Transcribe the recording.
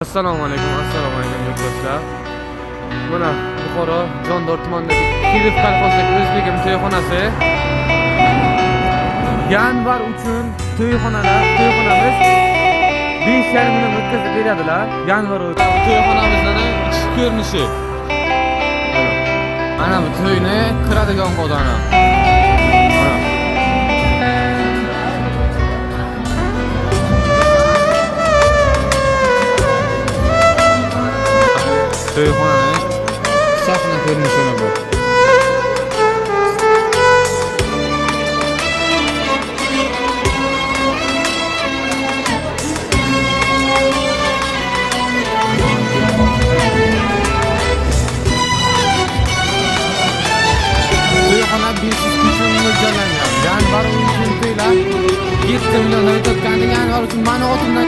Assalomu alaykum do'stlar. Mana Buxoro Jondor tumanidagi Kirov kolxozidagi O'zbegim to'yxonasi. Yanvar uchun to'yxonamiz 5,5 million o'tkazib beradilar. Yanvar to'yxonamizning ichki ko'rinishi. Ana bu to'yni kiradigan qodani. To'yxonaning sahna ko'rinishi bu. To'yxona 500 uchun mo'ljallangan. Yanvar uchun to'ylar 7 million o'tayotganda yanvar uchun mana o'timdan